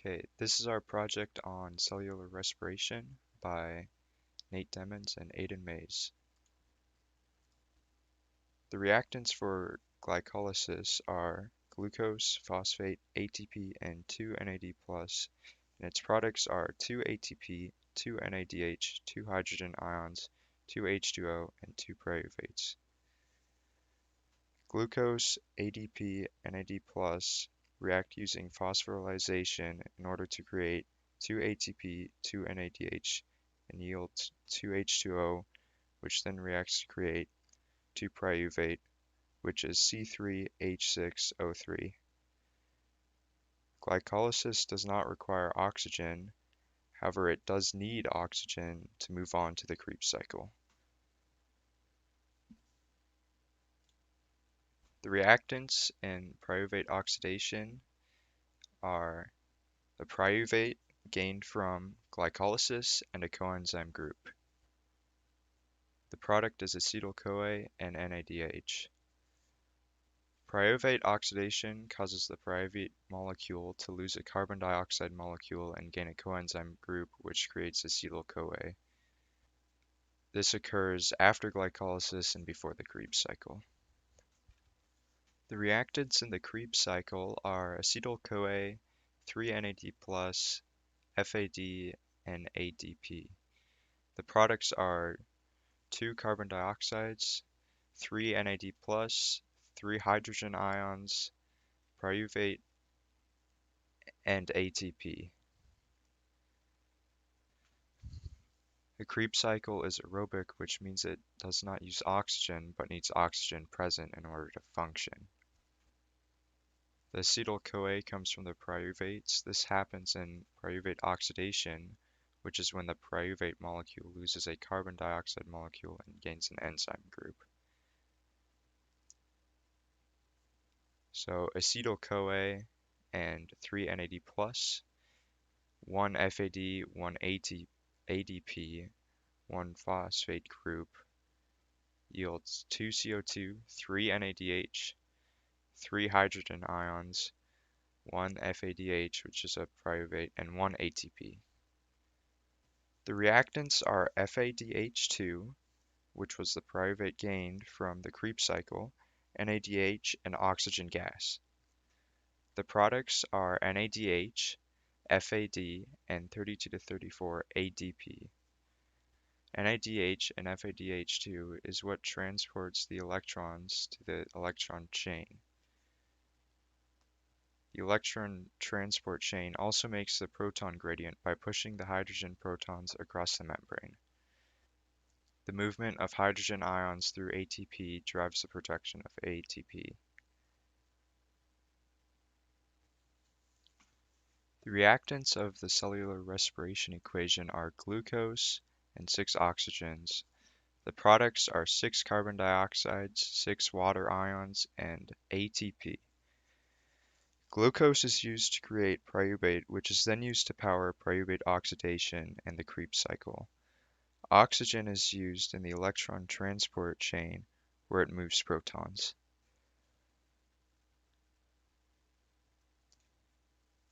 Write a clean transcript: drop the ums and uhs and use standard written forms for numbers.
Okay, this is our project on cellular respiration by Nate Demons and Aidan Mays. The reactants for glycolysis are glucose, phosphate, ATP, and 2 NAD+, and its products are 2 ATP, 2 NADH, 2 hydrogen ions, 2 H2O, and 2 pyruvates. Glucose, ADP, NAD+, react using phosphorylation in order to create 2 ATP, 2 NADH, and yield 2 H2O, which then reacts to create 2 pyruvate, which is C3H6O3. Glycolysis does not require oxygen, however it does need oxygen to move on to the Krebs cycle. The reactants in pyruvate oxidation are the pyruvate gained from glycolysis and a coenzyme group. The product is acetyl-CoA and NADH. Pyruvate oxidation causes the pyruvate molecule to lose a carbon dioxide molecule and gain a coenzyme group which creates acetyl-CoA. This occurs after glycolysis and before the Krebs cycle. The reactants in the Krebs cycle are acetyl-CoA, 3-NAD+, FAD, and ADP. The products are 2 carbon dioxides, 3 NAD+, 3 hydrogen ions, pyruvate, and ATP. The Krebs cycle is aerobic, which means it does not use oxygen, but needs oxygen present in order to function. The acetyl-CoA comes from the pyruvates. This happens in pyruvate oxidation, which is when the pyruvate molecule loses a carbon dioxide molecule and gains an enzyme group. So acetyl-CoA and 3 NAD+, 1 FAD, 1 ADP, 1 phosphate group yields 2 CO2, 3 NADH, 3 hydrogen ions, 1 FADH, which is a pyruvate, and 1 ATP. The reactants are FADH2, which was the pyruvate gained from the Krebs cycle, NADH, and oxygen gas. The products are NADH, FAD, and 32 to 34 ADP. NADH and FADH2 is what transports the electrons to the electron chain. The electron transport chain also makes the proton gradient by pushing the hydrogen protons across the membrane. The movement of hydrogen ions through ATP drives the production of ATP. The reactants of the cellular respiration equation are glucose and 6 oxygens. The products are 6 carbon dioxides, 6 water ions, and ATP. Glucose is used to create pyruvate, which is then used to power pyruvate oxidation and the Krebs cycle. Oxygen is used in the electron transport chain, where it moves protons.